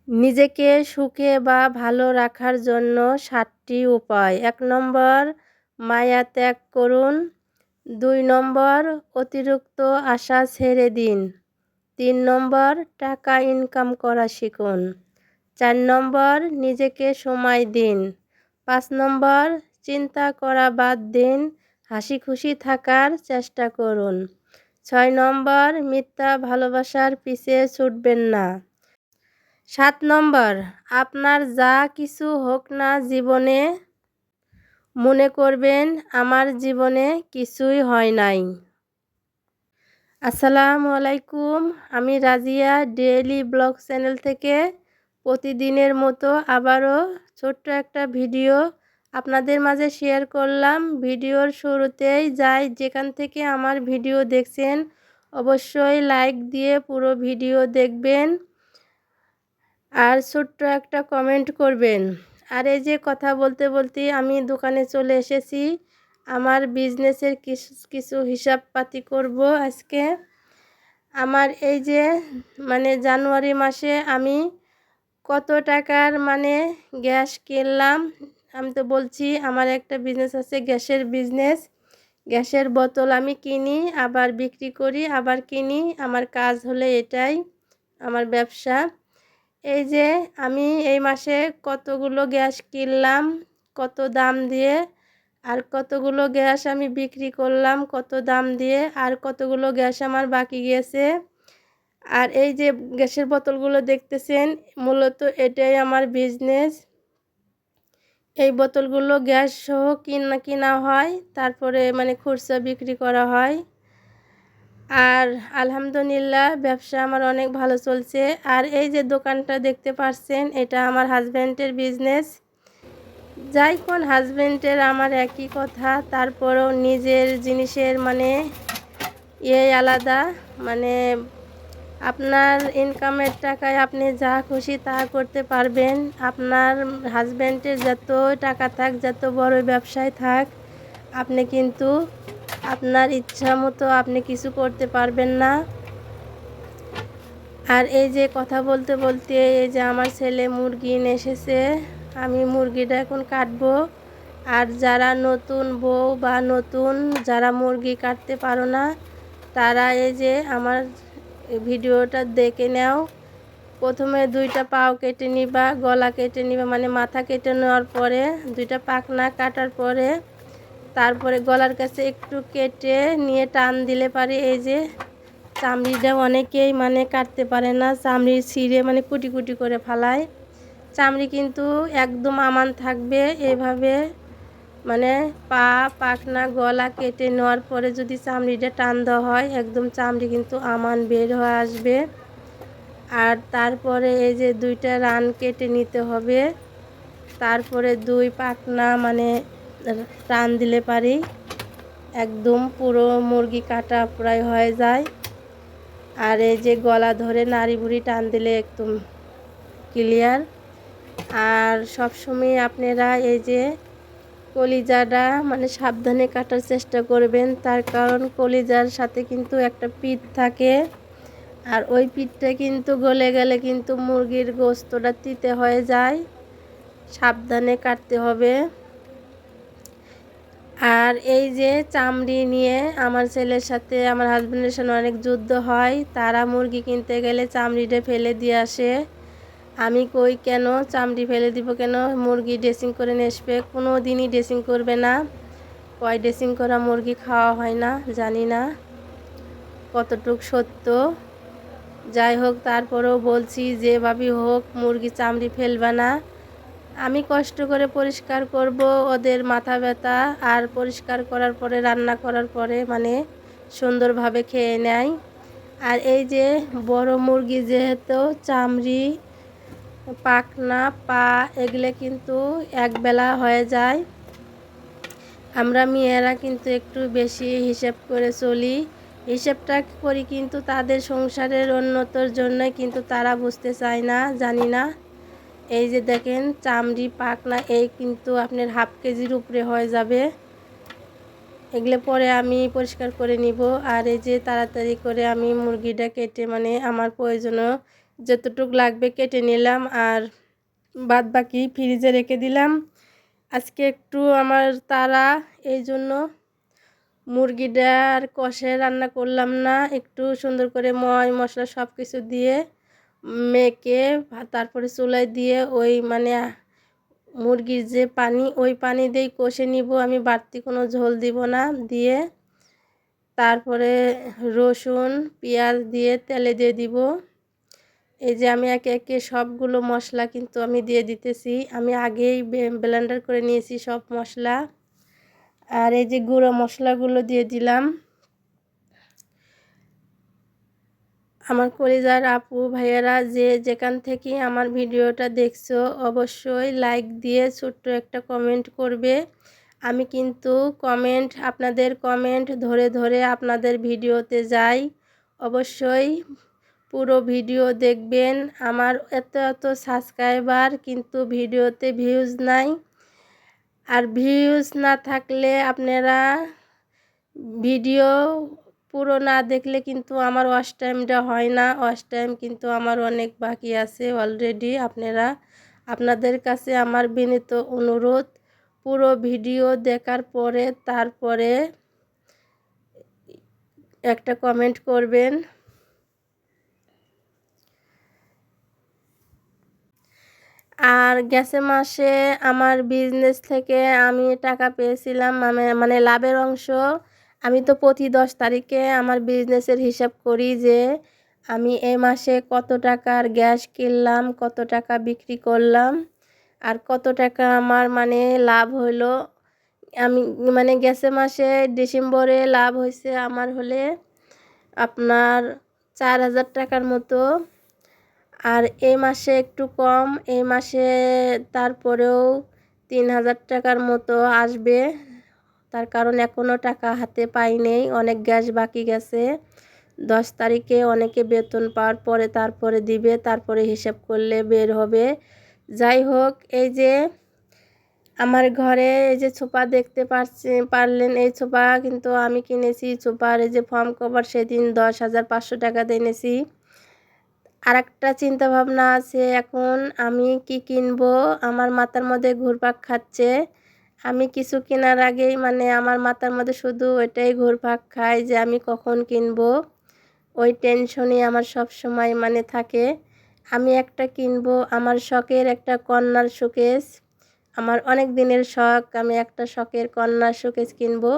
নিজেকে সুখে বা ভালো রাখার জন্য ৭টি উপায়। ১ নম্বর, মায়া ত্যাগ করুন। ২ নম্বর, অতিরিক্ত আশা ছেড়ে দিন। ৩ নম্বর, টাকা ইনকাম করা শিখুন। ৪ নম্বর, নিজেকে সময় দিন। ৫ নম্বর, চিন্তা করা বাদ দিন, হাসিখুশি থাকার চেষ্টা করুন। ৬ নম্বর, মিথ্যা ভালোবাসার পিছে ছুটবেন না। ৭ নম্বর, আপনার যা কিছু হোক না জীবনে, মনে করবেন আমার জীবনে কিছুই হয় নাই। আসসালামু আলাইকুম, আমি রাজিয়া ডেইলি ব্লগ চ্যানেল থেকে প্রতিদিনের মতো আবারও ছোট্ট একটা ভিডিও আপনাদের মাঝে শেয়ার করলাম। ভিডিওর শুরুতেই যাই, যেখান থেকে আমার ভিডিও দেখছেন অবশ্যই লাইক দিয়ে পুরো ভিডিও দেখবেন আর ছোট্ট একটা কমেন্ট করবেন। আর এই যে কথা বলতে বলতে আমি দোকানে চলে এসেছি। আমার বিজনেসের কিছু হিসাবপাতি করব আজকে। আমার এই যে জানুয়ারি মাসে আমি কত টাকার গ্যাস কিনলাম। আমি তো বলছি আমার একটা বিজনেস আছে, গ্যাসের বিজনেস। গ্যাসের বোতল আমি কিনি আবার বিক্রি করি, আবার কিনি। আমার কাজ হলে এটাই আমার ব্যবসা। এই যে আমি এই মাসে কতগুলো গ্যাস কিনলাম, কত দাম দিয়ে, আর কতগুলো গ্যাস আমি বিক্রি করলাম কত দাম দিয়ে, আর কতগুলো গ্যাস আমার বাকি গেছে। আর এই যে গ্যাসের বোতলগুলো দেখতেছেন, মূলত এটাই আমার বিজনেস। এই বোতলগুলো গ্যাস সহ কিনা হয়, তারপরে খুচরা বিক্রি করা হয়। আর আলহামদুলিল্লাহ ব্যবসা আমার অনেক ভালো চলছে। আর এই যে দোকানটা দেখতে পাচ্ছেন, এটা আমার হাজব্যান্ডের বিজনেস। যাই কোন হাজব্যান্ডের আমার একই কথা, তারপরেও নিজের জিনিসের আলাদা। মানে আপনার ইনকামের টাকায় আপনি যা খুশি তা করতে পারবেন। আপনার হাজব্যান্ডের যত টাকা থাক, যত বড় ব্যবসায় থাক, আপনি কিন্তু আপনার ইচ্ছা মতো আপনি কিছু করতে পারবেন না। আর এই যে কথা বলতে বলতে এই যে আমার ছেলে মুরগি নিয়ে এসেছে, আমি মুরগিটা এখন কাটবো। আর যারা নতুন বউ বা নতুন যারা মুরগি কাটতে পারো না, তারা এই যে আমার ভিডিওটা দেখে নাও। প্রথমে 2টা পাও কেটে নিবা, গলা কেটে নিবা, মাথা কেটে নেওয়ার পরে 2টা পাখনা কাটার পরে তারপরে গলার কাছে একটু কেটে নিয়ে টান দিলে পারে এই যে চামড়িটা অনেকেই কাটতে পারে না, চামড়ি ছিঁড়ে কুটি কুটি করে ফালায়। চামড়ি কিন্তু একদম আমান থাকবে। এভাবে পা পাখনা গলা কেটে নেওয়ার পরে যদি চামড়িটা টান দেওয়া হয়, একদম চামড়ি কিন্তু আমান বের হয়ে আসবে। আর তারপরে এই যে 2টা রান কেটে নিতে হবে। তারপরে 2 পাখনা টান দিলে পারি একদম পুরো মুরগি কাটা প্রায় হয়ে যায়। আর এই যে গলা ধরে নাড়ি ভুড়ি টান দিলে একদম ক্লিয়ার। আর সবসময় আপনারা এই যে কলিজাটা সাবধানে কাটার চেষ্টা করবেন, তার কারণ কলিজার সাথে কিন্তু একটা পিঠ থাকে। আর ওই পিঠটা কিন্তু গলে গেলে কিন্তু মুরগির গোস্তটা তিতে হয়ে যায়, সাবধানে কাটতে হবে। আর এই যে চামড়ি নিয়ে আমার ছেলের সাথে আমার হাজব্যান্ডের সাথে অনেক যুদ্ধ হয়। তারা মুরগি কিনতে গেলে চামড়িটা ফেলে দিয়ে আসে। আমি কই কেন চামড়ি ফেলে দিব, কেন মুরগি ড্রেসিং করে নিয়ে আসবে। কোনো দিনই ড্রেসিং করবে না। কয় ড্রেসিং করা মুরগি খাওয়া হয় না, জানি না কতটুক সত্য। যাই হোক, তারপরেও বলছি যেভাবেই হোক মুরগি চামড়ি ফেলবে না। আমি কষ্ট করে পরিষ্কার করব, ওদের মাথা ব্যথা। আর পরিষ্কার করার পরে রান্না করার পরে সুন্দরভাবে খেয়ে নেয়। আর এই যে বড় মুরগি যেহেতু চামড়ি পাখনা পা এগুলো কিন্তু একবেলা হয়ে যায়। আমরা মেয়েরা কিন্তু একটু বেশি হিসেব করে চলি। হিসেবটা করি কিন্তু তাদের সংসারের উন্নতির জন্যই, কিন্তু তারা বুঝতে চায় না, জানি না। এই যে দেখেন চামড়ি পাখনা এই কিন্তু আপনার হাফ কেজির উপরে হয়ে যাবে। এগুলো পরে আমি পরিষ্কার করে নিব। আর এই যে তাড়াতাড়ি করে আমি মুরগিটা কেটে আমার প্রয়োজনীয় যতটুকু লাগবে কেটে নিলাম, আর বাদ বাকি ফ্রিজে রেখে দিলাম। আজকে একটু আমার তাড়া, এই জন্য মুরগিটার কষে রান্না করলাম না, একটু সুন্দর করে মশলা সব কিছু দিয়ে মেখে তারপরে চুলায় দিয়ে ওই মানে মুরগির যে পানি, ওই পানি দিয়েই কষে নিব আমি, বাড়তি কোনো ঝোল দিব না। দিয়ে তারপরে রসুন পেঁয়াজ দিয়ে তেলে দিয়ে দিব। এই যে আমি একে একে সবগুলো মশলা কিন্তু আমি দিয়ে দিতেছি, আমি আগেই ব্লেন্ডার করে নিয়েছি সব মশলা। আর এই যে গুঁড়ো মশলাগুলো দিয়ে দিলাম। আমার কলিজার আপু ভাইয়ারা যে যেখান থেকে আমার ভিডিওটা দেখছো, অবশ্যই লাইক দিয়ে ছোট্ট একটা কমেন্ট করবে। আমি কিন্তু আপনাদের কমেন্ট ধরে ধরে আপনাদের ভিডিওতে যাই, অবশ্যই পুরো ভিডিও দেখবেন। আমার এত এত সাবস্ক্রাইবার কিন্তু ভিডিওতে ভিউজ নাই, আর ভিউজ না থাকলে আপনারা ভিডিও পুরো না দেখলে কিন্তু আমার ওয়াচ টাইমটা হয় না। ওয়াচ টাইম কিন্তু আমার অনেক বাকি আছে অলরেডি। আপনাদের কাছে আমার বিনীত অনুরোধ, পুরো ভিডিও দেখার পরে তারপরে একটা কমেন্ট করবেন। আর গেছে মাসে আমার বিজনেস থেকে আমি টাকা পেয়েছিলাম, মানে লাভের অংশ। আমি তো প্রতি 10 তারিখে আমার বিজনেসের হিসাব করি যে আমি এই মাসে কত টাকার গ্যাস কিনলাম, কত টাকা বিক্রি করলাম, আর কত টাকা আমার মানে লাভ হলো। আমি মানে গেছে মাসে ডিসেম্বরে লাভ হয়েছে আমার হলে আপনার 4000 টাকার মতো। আর এই মাসে একটু কম, এই মাসে তারপরেও 3000 টাকার মতো আসবে। তার কারণ এখনও টাকা হাতে পাই নেই, অনেক গ্যাস বাকি গেছে। 10 তারিখে অনেকে বেতন পাওয়ার পরে তারপরে দিবে, তারপরে হিসাব করলে বের হবে। যাই হোক, এই যে আমার ঘরে এই যে ছোপা দেখতে পারলেন, এই ছোপা কিন্তু আমি কিনেছি। ছোপার এই যে ফর্ম কভার সেদিন 10,500 টাকা দিয়ে এনেছি। আর একটা চিন্তা ভাবনা আছে, এখন আমি কি কিনবো আমার মাথার মধ্যে ঘুরপাক খাচ্ছে। আমি কিছু কেনার আগেই মানে আমার মাথার মধ্যে শুধু ওইটাই ঘুরপাক খায় যে আমি কখন কিনবো, ওই টেনশনই আমার সব সময় মানে থাকে। আমি একটা কিনবো, আমার শখের একটা কর্নার শোকেস, আমার অনেক দিনের শখ, আমি একটা শখের কর্নার শোকেস কিনবো।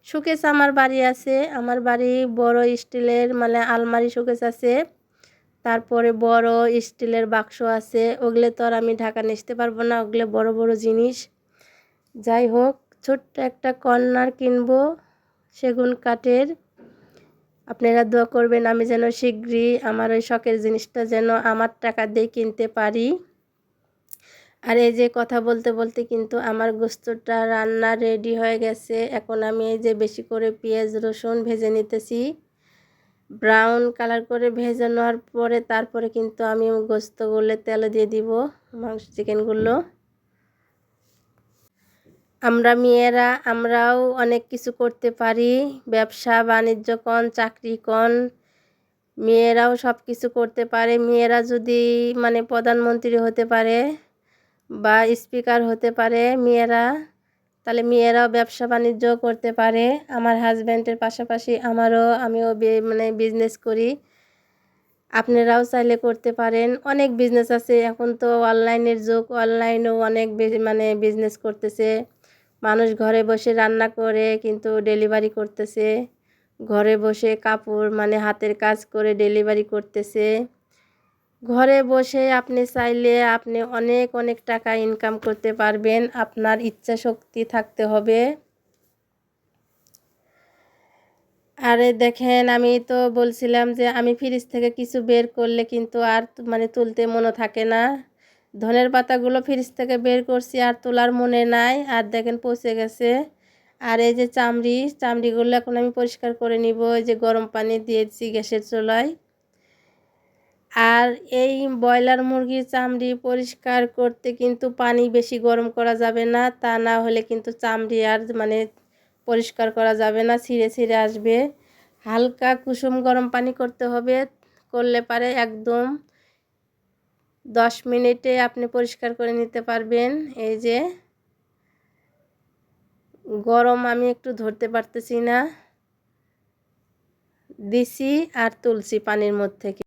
শোকেস আমার বাড়ি আছে, আমার বাড়ি বড় স্টিলের মানে আলমারি শোকেস আছে, তারপরে বড় স্টিলের বাক্স আছে। ওগুলো তো আর আমি ঢাকা নিতে পারবো না, ওগুলো বড় বড় জিনিস। যাই হোক, ছোট্ট একটা কর্নার কিনবো সেগুন কাঠের। আপনারা দোয়া করবেন আমি যেন শীঘ্রই আমার ওই শখের জিনিসটা যেন আমার টাকা দিয়ে কিনতে পারি। আর এই যে কথা বলতে বলতে কিন্তু আমার গোস্তটা রান্না রেডি হয়ে গেছে। এখন আমি এই যে বেশি করে পেঁয়াজ রসুন ভেজে নিতেছি। ব্রাউন কালার করে ভেজে নেওয়ার পরে তারপরে কিন্তু আমি গোস্তগুলো তেলে দিয়ে দিব, মাংস চিকেনগুলো। আমরা মেয়েরা আমরাও অনেক কিছু করতে পারি, ব্যবসা বাণিজ্য কোন চাকরি কোন, মেয়েরাও সব কিছু করতে পারে। মেয়েরা যদি মানে প্রধানমন্ত্রী হতে পারে বা স্পিকার হতে পারে মেয়েরা, তাহলে মেয়েরাও ব্যবসা বাণিজ্য করতে পারে। আমার হাজব্যান্ডের পাশাপাশি আমিও মানে বিজনেস করি, আপনারাও চাইলে করতে পারেন। অনেক বিজনেস আছে, এখন তো অনলাইনের যুগ, অনলাইনেও অনেক মানে বিজনেস করতেছে মানুষ। ঘরে বসে রান্না করে কিন্তু ডেলিভারি করতেছে, ঘরে বসে কাপড় মানে হাতের কাজ করে ডেলিভারি করতেছে। ঘরে বসে আপনি চাইলে আপনি অনেক অনেক টাকা ইনকাম করতে পারবেন, আপনার ইচ্ছা শক্তি থাকতে হবে। আরে দেখেন, আমি তো বলছিলাম যে আমি ফ্রিজ থেকে কিছু বের করলে কিন্তু আর মানে তুলতে মনে থাকে না। ধনের পাতাগুলো ফ্রিজ থেকে বের করছি, আর তোলার মনে নাই, আর দেখেন পচে গেছে। আর এই যে চামড়িগুলো এখন আমি পরিষ্কার করে নিব, এই যে গরম পানি দিয়েছি গ্যাসের চুলায়। আর এই ব্রয়লার মুরগির চামড়ি পরিষ্কার করতে কিন্তু পানি বেশি গরম করা যাবে না, তা না হলে কিন্তু চামড়ি আর মানে পরিষ্কার করা যাবে না, ছিঁড়ে ছিঁড়ে আসবে। হালকা কুসুম গরম পানি করতে হবে, করলে পারে একদম 10 মিনিটে আপনি পরিষ্কার করে নিতে পারবেন। এই যে গরম, আমি একটু ধরতে পারতেছি না, দিছি আর তুলছি পানির মধ্যে থেকে।